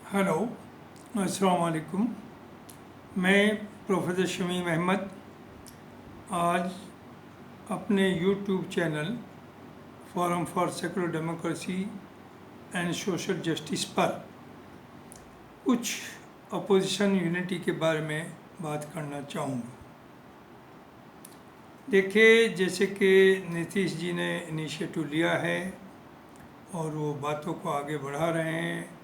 Hello, अस्सलाम वालेकुम। मैं प्रोफेसर शमीम अहमद आज अपने YouTube channel forum for secular democracy and social justice पर कुछ अपोजिशन यूनिटी के बारे में बात करना चाहूँगा। देखिए, जैसे कि नीतीश जी ने इनिशिएटिव लिया है और वो बातों को आगे बढ़ा रहे हैं,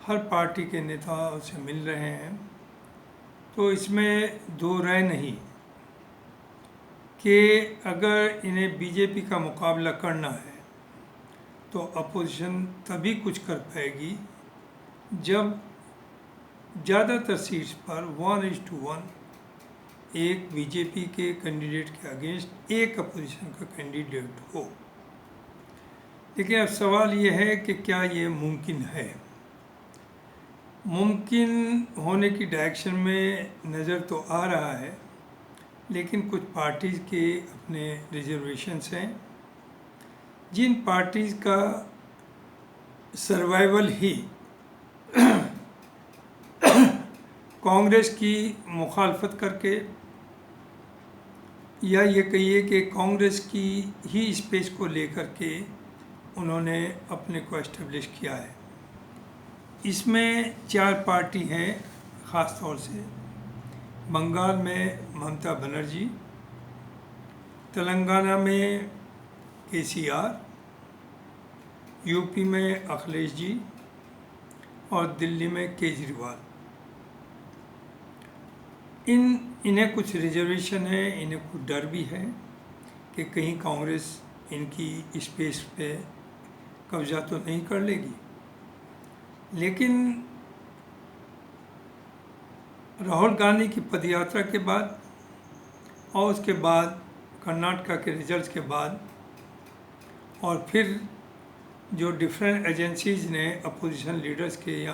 हर पार्टी के नेताओं से मिल रहे हैं, तो इसमें दो राय नहीं कि अगर इन्हें बीजेपी का मुकाबला करना है तो अपोजिशन तभी कुछ कर पाएगी जब ज़्यादातर सीट्स पर 1:1 एक बीजेपी के कैंडिडेट के अगेंस्ट एक अपोजिशन का कैंडिडेट हो। लेकिन अब सवाल ये है कि क्या ये मुमकिन है। मुमकिन होने की डायरेक्शन में नज़र तो आ रहा है, लेकिन कुछ पार्टीज़ के अपने रिजर्वेशंस हैं। जिन पार्टीज़ का सर्वाइवल ही कांग्रेस की मुखालफत करके, या ये कहिए कि कांग्रेस की ही स्पेस को लेकर के उन्होंने अपने को एस्टेब्लिश किया है। इसमें 4 पार्टी हैं, ख़ास तौर से बंगाल में ममता बनर्जी, तेलंगाना में केसीआर, यूपी में अखिलेश जी और दिल्ली में केजरीवाल। इन्हें कुछ रिजर्वेशन है, इन्हें कुछ डर भी है कि कहीं कांग्रेस इनकी स्पेस पे कब्जा तो नहीं कर लेगी। लेकिन राहुल गांधी की पदयात्रा के बाद और उसके बाद कर्नाटका के रिजल्ट्स के बाद और फिर जो डिफरेंट एजेंसीज़ ने अपोजिशन लीडर्स के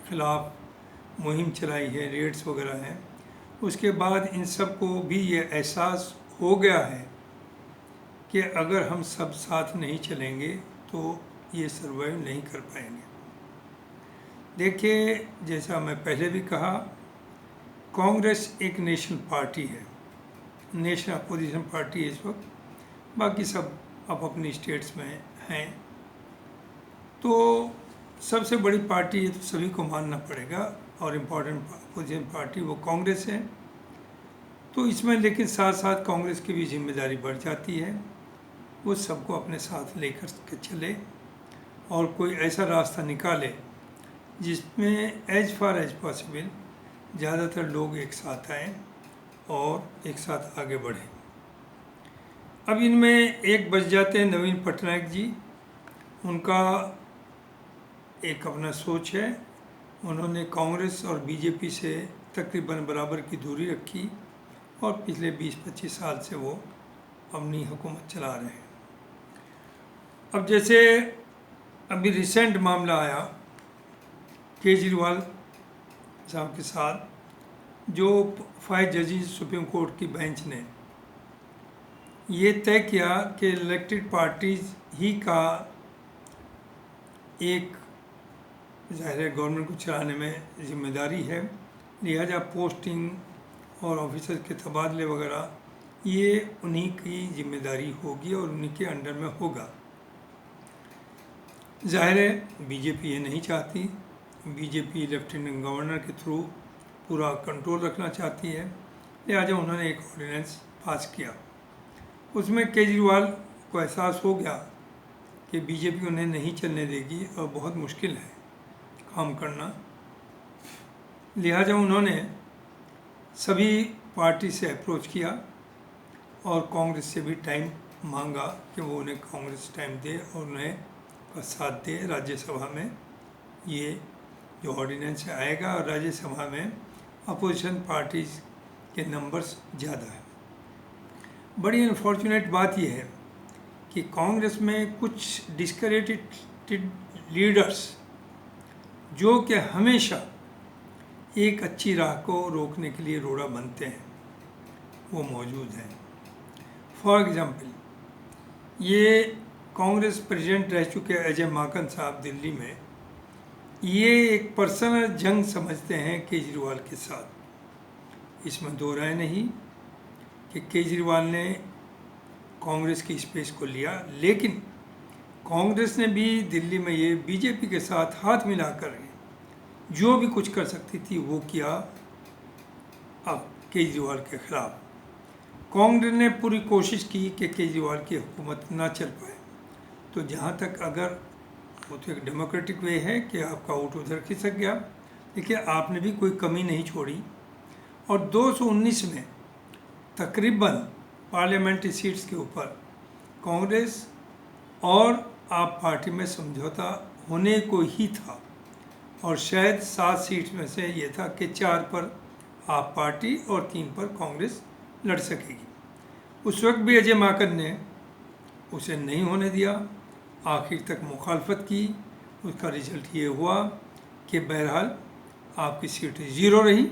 ख़िलाफ़ मुहिम चलाई है, रेड्स वगैरह हैं, उसके बाद इन सब को भी ये एहसास हो गया है कि अगर हम सब साथ नहीं चलेंगे तो ये सर्वाइव नहीं कर पाएंगे। देखिए, जैसा मैं पहले भी कहा, कांग्रेस एक नेशनल पार्टी है, नेशनल अपोजिशन पार्टी है इस वक्त, बाकी सब अब अपनी स्टेट्स में हैं। तो सबसे बड़ी पार्टी है तो सभी को मानना पड़ेगा, और इम्पोर्टेंट अपोजिशन पार्टी वो कांग्रेस है। तो इसमें लेकिन साथ साथ कांग्रेस की भी जिम्मेदारी बढ़ जाती है, वो सबको अपने साथ लेकर के चले और कोई ऐसा रास्ता निकाले जिसमें एज फार एज पॉसिबल ज़्यादातर लोग एक साथ आएँ और एक साथ आगे बढ़ें। अब इनमें एक बच जाते हैं नवीन पटनायक जी। उनका एक अपना सोच है, उन्होंने कांग्रेस और बीजेपी से तकरीबन बराबर की दूरी रखी और पिछले 20-25 साल से वो अपनी हुकूमत चला रहे हैं। अब जैसे अभी रिसेंट मामला आया केजरीवाल साहब के साथ, जो 5 जजेस सुप्रीम कोर्ट की बेंच ने ये तय किया कि इलेक्टेड पार्टीज़ ही का एक ज़ाहिर है गवर्नमेंट को चलाने में जिम्मेदारी है, लिहाजा पोस्टिंग और ऑफिसर के तबादले वगैरह ये उन्हीं की जिम्मेदारी होगी और उन्हीं के अंडर में होगा। ज़ाहिर है बीजेपी ये नहीं चाहती, बीजेपी लेफ्टिनेंट गवर्नर के थ्रू पूरा कंट्रोल रखना चाहती है, लिहाजा उन्होंने एक ऑर्डिनेंस पास किया। उसमें केजरीवाल को एहसास हो गया कि बीजेपी उन्हें नहीं चलने देगी और बहुत मुश्किल है काम करना, लिहाजा उन्होंने सभी पार्टी से अप्रोच किया और कांग्रेस से भी टाइम मांगा कि वो उन्हें कांग्रेस टाइम दे और उन्हें का साथ दे। राज्यसभा में ये जो ऑर्डिनेंस आएगा और राज्यसभा में अपोजिशन पार्टीज़ के नंबर्स ज़्यादा है। बड़ी अनफॉर्चुनेट बात यह है कि कांग्रेस में कुछ डिस्करेडिटेड लीडर्स जो कि हमेशा एक अच्छी राह को रोकने के लिए रोड़ा बनते हैं, वो मौजूद हैं। फॉर एग्ज़ाम्पल, ये कांग्रेस प्रेसिडेंट रह चुके अजय माकन साहब दिल्ली में, ये एक पर्सनल जंग समझते हैं केजरीवाल के साथ। इसमें दो राय नहीं कि केजरीवाल ने कांग्रेस की स्पेस को लिया, लेकिन कांग्रेस ने भी दिल्ली में ये बीजेपी के साथ हाथ मिलाकर जो भी कुछ कर सकती थी वो किया। अब केजरीवाल के खिलाफ कांग्रेस ने पूरी कोशिश की कि केजरीवाल की हुकूमत ना चल पाए। तो जहाँ तक अगर वो तो एक डेमोक्रेटिक वे है कि आपका वोट उधर खिसक गया, लेकिन आपने भी कोई कमी नहीं छोड़ी और 219 में तकरीबन पार्लियामेंट्री सीट्स के ऊपर कांग्रेस और आप पार्टी में समझौता होने को ही था और शायद 7 सीट्स में से ये था कि 4 पर आप पार्टी और 3 पर कांग्रेस लड़ सकेगी। उस वक्त भी अजय माकन ने उसे नहीं होने दिया, आखिर तक मुखालफत की। उसका रिजल्ट ये हुआ कि बहरहाल आपकी सीट 0 रही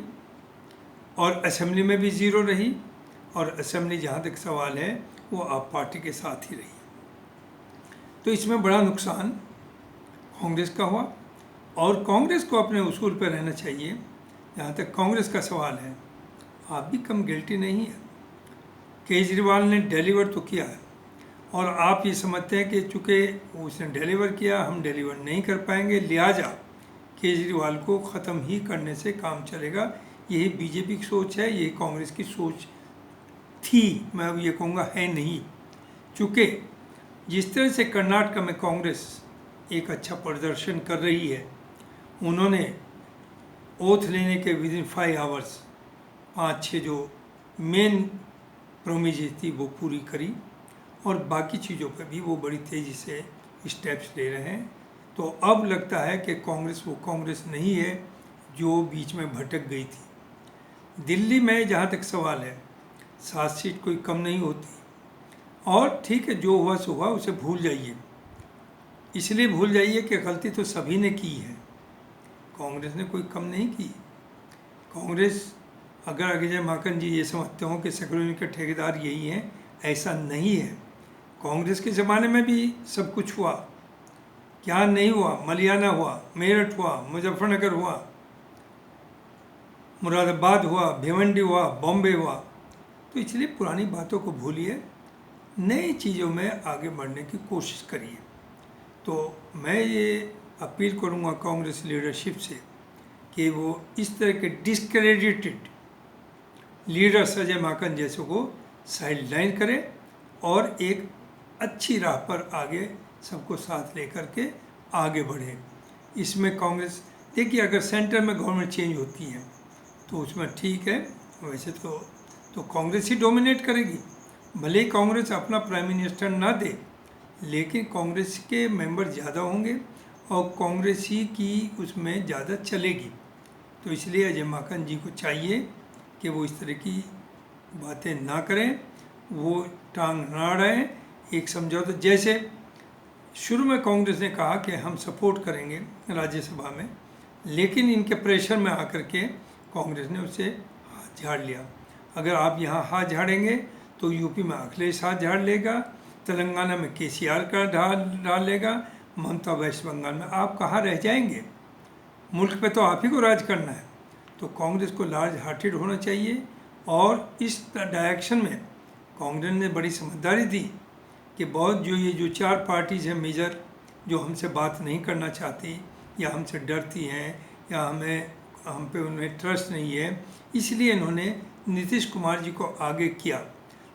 और असेंबली में भी 0 रही और असेंबली जहाँ तक सवाल है वो आप पार्टी के साथ ही रही। तो इसमें बड़ा नुकसान कांग्रेस का हुआ और कांग्रेस को अपने उसूल पर रहना चाहिए। जहाँ तक कांग्रेस का सवाल है, आप भी कम गिल्टी नहीं है। केजरीवाल ने डिलीवर तो किया है और आप ये समझते हैं कि चूँकि उसने डिलीवर किया हम डिलीवर नहीं कर पाएंगे, लिहाजा केजरीवाल को ख़त्म ही करने से काम चलेगा। यही बीजेपी की सोच है, यही कांग्रेस की सोच थी, मैं अब ये कहूँगा है नहीं। चूँकि जिस तरह से कर्नाटक में कांग्रेस एक अच्छा प्रदर्शन कर रही है, उन्होंने ओथ लेने के विद इन 5 आवर्स 5-6 जो मेन प्रोमिजेज थी वो पूरी करी और बाकी चीज़ों पर भी वो बड़ी तेज़ी से स्टेप्स ले रहे हैं। तो अब लगता है कि कांग्रेस वो कांग्रेस नहीं है जो बीच में भटक गई थी। दिल्ली में जहाँ तक सवाल है 7 सीट कोई कम नहीं होती और ठीक है, जो हुआ सो हुआ, उसे भूल जाइए। इसलिए भूल जाइए कि गलती तो सभी ने की है, कांग्रेस ने कोई कम नहीं की। कांग्रेस अगर अजय माकन जी ये समझते हो कि सेक्युलर के ठेकेदार यही हैं, ऐसा नहीं है। कांग्रेस के ज़माने में भी सब कुछ हुआ, क्या नहीं हुआ? मलियाना हुआ, मेरठ हुआ, मुजफ्फरनगर हुआ, मुरादाबाद हुआ, भिवंडी हुआ, बॉम्बे हुआ। तो इसलिए पुरानी बातों को भूलिए, नई चीज़ों में आगे बढ़ने की कोशिश करिए। तो मैं ये अपील करूँगा कांग्रेस लीडरशिप से कि वो इस तरह के डिस्क्रेडिटेड लीडर्स अजय माकन जैसे को साइडलाइन करें और एक अच्छी राह पर आगे सबको साथ लेकर के आगे बढ़े। इसमें कांग्रेस, देखिए अगर सेंटर में गवर्नमेंट चेंज होती है तो उसमें ठीक है, वैसे तो कांग्रेस ही डोमिनेट करेगी। भले ही कांग्रेस अपना प्राइम मिनिस्टर ना दे, लेकिन कांग्रेस के मेंबर ज़्यादा होंगे और कांग्रेस ही की उसमें ज़्यादा चलेगी। तो इसलिए अजय माकन जी को चाहिए कि वो इस तरह की बातें ना करें, वो टांग ना अड़ाएं। एक समझौता, जैसे शुरू में कांग्रेस ने कहा कि हम सपोर्ट करेंगे राज्यसभा में, लेकिन इनके प्रेशर में आकर के कांग्रेस ने उससे हाथ झाड़ लिया। अगर आप यहाँ हाथ झाड़ेंगे तो यूपी में अखिलेश हाथ झाड़ लेगा, तेलंगाना में केसीआर का डाल लेगा, ममता वेस्ट बंगाल में, आप कहाँ रह जाएंगे? मुल्क पे तो आप ही को राज करना है। तो कांग्रेस को लार्ज हार्टेड होना चाहिए और इस डायरेक्शन में कांग्रेस ने बड़ी समझदारी दी कि बहुत ये जो 4 पार्टीज़ हैं मेजर, जो हमसे बात नहीं करना चाहती या हमसे डरती हैं या हम पे उन्हें ट्रस्ट नहीं है, इसलिए इन्होंने नीतीश कुमार जी को आगे किया।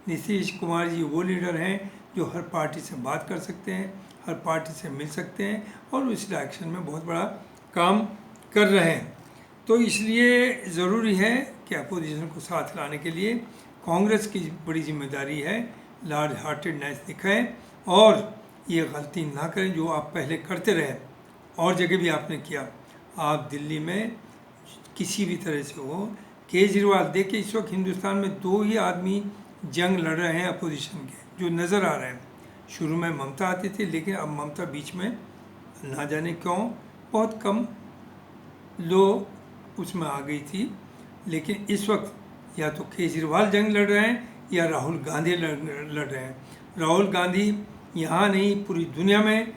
नीतीश कुमार जी वो लीडर हैं जो हर पार्टी से बात कर सकते हैं, हर पार्टी से मिल सकते हैं और इस डायरेक्शन में बहुत बड़ा काम कर रहे हैं। तो इसलिए ज़रूरी है कि अपोजिशन को साथ लाने के लिए कांग्रेस की बड़ी जिम्मेदारी है, लार्ज हार्टेडनेस दिखाएं और ये गलती ना करें जो आप पहले करते रहे और जगह भी आपने किया। आप दिल्ली में किसी भी तरह से हो, केजरीवाल, देखिए इस वक्त हिंदुस्तान में 2 ही आदमी जंग लड़ रहे हैं अपोजिशन के, जो नज़र आ रहे हैं। शुरू में ममता आती थी, लेकिन अब ममता बीच में ना जाने क्यों बहुत कम लोग उसमें आ गई थी। लेकिन इस वक्त या तो केजरीवाल जंग लड़ रहे हैं या राहुल गांधी लड़ रहे हैं। राहुल गांधी यहाँ नहीं पूरी दुनिया में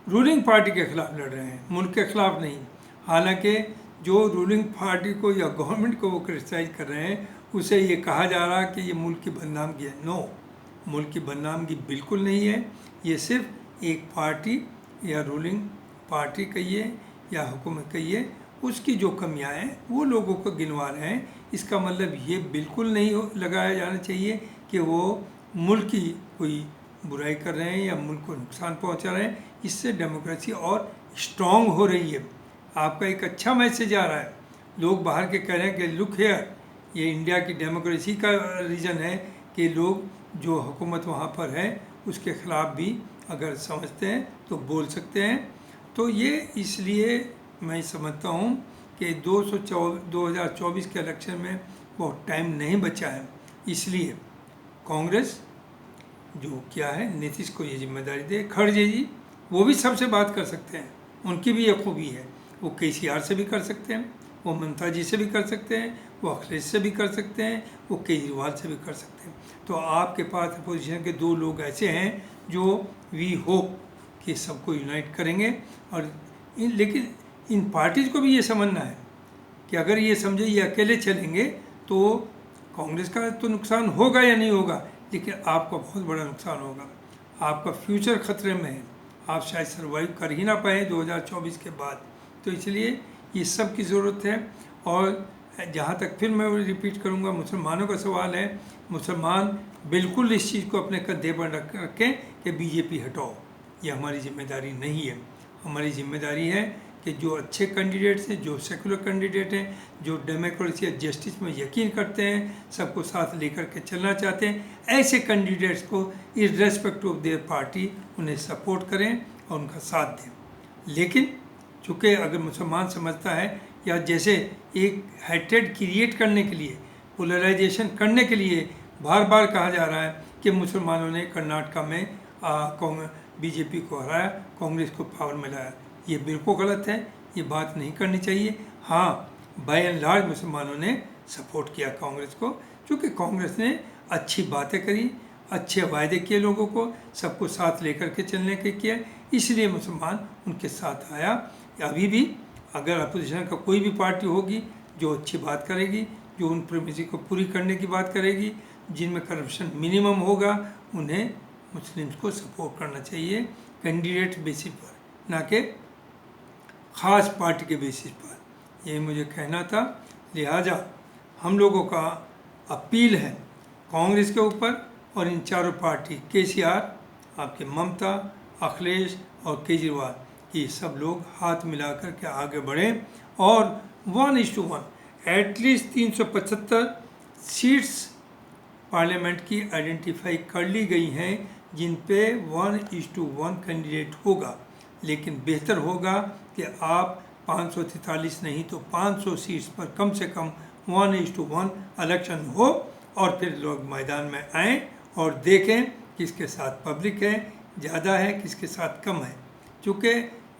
रूलिंग पार्टी के खिलाफ लड़ रहे हैं, मुल्क के खिलाफ नहीं। हालांकि जो रूलिंग पार्टी को या गवर्नमेंट को वो क्रिटिसाइज कर रहे हैं, उसे ये कहा जा रहा है कि ये मुल्क की बदनामगी है। नो, मुल्क की बदनामगी बिल्कुल नहीं है। ये सिर्फ एक पार्टी या रूलिंग पार्टी कहिए या हुकूमत कहिए, उसकी जो कमियां हैं वो लोगों को गिनवा रहे हैं। इसका मतलब ये बिल्कुल नहीं लगाया जाना चाहिए कि वो मुल्क की कोई बुराई कर रहे हैं या मुल्क को नुकसान पहुंचा रहे हैं। इससे डेमोक्रेसी और स्ट्रॉन्ग हो रही है। आपका एक अच्छा मैसेज आ रहा है। लोग बाहर के कह रहे हैं कि लुक हेयर, ये इंडिया की डेमोक्रेसी का रीज़न है कि लोग जो हुकूमत वहाँ पर है उसके ख़िलाफ़ भी अगर समझते हैं तो बोल सकते हैं। तो ये इसलिए मैं समझता हूँ कि 2024 के इलेक्शन में बहुत टाइम नहीं बचा है। इसलिए कांग्रेस जो क्या है, नीतीश को ये जिम्मेदारी दे। खड़गे जी वो भी सबसे बात कर सकते हैं, उनकी भी ये खूबी है। वो केसीआर से भी कर सकते हैं, वो ममता जी से भी कर सकते हैं, वो अखिलेश से भी कर सकते हैं, वो केजरीवाल से भी कर सकते हैं। तो आपके पास अपोजिशन के दो लोग ऐसे हैं जो वी होप कि सबको यूनाइट करेंगे। और लेकिन इन पार्टीज़ को भी ये समझना है कि अगर ये समझे ये अकेले चलेंगे तो कांग्रेस का तो नुकसान होगा या नहीं होगा, लेकिन आपका बहुत बड़ा नुकसान होगा। आपका फ्यूचर खतरे में है, आप शायद सर्वाइव कर ही ना पाए 2024 के बाद। तो इसलिए ये सब की ज़रूरत है। और जहाँ तक फिर मैं रिपीट करूँगा, मुसलमानों का सवाल है, मुसलमान बिल्कुल इस चीज़ को अपने कंधे पर रखें कि बीजेपी हटाओ। ये हमारी जिम्मेदारी नहीं है। हमारी जिम्मेदारी है कि जो अच्छे कैंडिडेट्स हैं, जो सेकुलर कैंडिडेट हैं, जो डेमोक्रेसी और जस्टिस में यकीन करते हैं, सबको साथ लेकर के चलना चाहते हैं, ऐसे कैंडिडेट्स को इर्रेस्पेक्टिव ऑफ देयर पार्टी उन्हें सपोर्ट करें और उनका साथ दें। लेकिन चूँकि अगर मुसलमान समझता है या जैसे एक हेट्रेड क्रिएट करने के लिए, पोलराइजेशन करने के लिए बार बार कहा जा रहा है कि मुसलमानों ने कर्नाटका में बीजेपी को हराया, कांग्रेस को पावर में लाया, ये बिल्कुल गलत है। ये बात नहीं करनी चाहिए। हाँ, बाय एंड लार्ज मुसलमानों ने सपोर्ट किया कांग्रेस को, क्योंकि कांग्रेस ने अच्छी बातें करी, अच्छे वायदे किए लोगों को, सबको साथ लेकर के चलने के किए, इसलिए मुसलमान उनके साथ आया। अभी भी अगर अपोजिशन का कोई भी पार्टी होगी जो अच्छी बात करेगी, जो उन प्रेमिसी को पूरी करने की बात करेगी, जिनमें करप्शन मिनिमम होगा, उन्हें मुस्लिम्स को सपोर्ट करना चाहिए कैंडिडेट बेसिस पर, ना कि ख़ास पार्टी के बेसिस पर। ये मुझे कहना था। लिहाजा हम लोगों का अपील है कांग्रेस के ऊपर और इन चारों पार्टी, केसीआर, आपके ममता, अखिलेश और केजरीवाल, ये सब लोग हाथ मिलाकर के आगे बढ़ें और 1:1 एटलीस्ट 375 सीट्स पार्लियामेंट की आइडेंटिफाई कर ली गई हैं जिन पे 1:1 कैंडिडेट होगा। लेकिन बेहतर होगा कि आप 543 नहीं तो 500 सीट्स पर कम से कम 1:1 इलेक्शन हो और फिर लोग मैदान में आएँ और देखें किसके साथ पब्लिक है, ज़्यादा है, किसके साथ कम है। चूँकि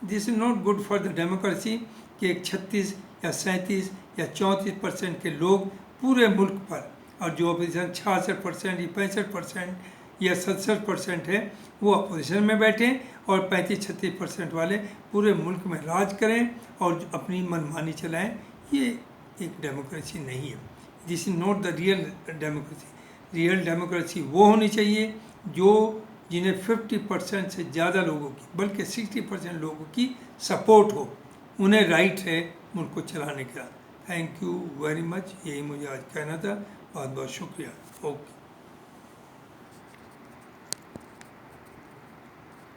this is not good for the democracy कि एक 36 या 37 या 34% के लोग पूरे मुल्क पर, और जो अपोजिशन 66% या 65% या 67% है वो अपोजिशन में बैठें और 35-36% वाले पूरे मुल्क में राज करें और अपनी मनमानी चलाएं। ये एक डेमोक्रेसी नहीं है। This is not the real democracy. Real democracy वो होनी चाहिए जिन्हें 50% से ज़्यादा लोगों की, बल्कि 60% लोगों की सपोर्ट हो, उन्हें राइट है मुल्क को चलाने का। Thank you very much. यही मुझे आज कहना था। बहुत बहुत शुक्रिया। ओके।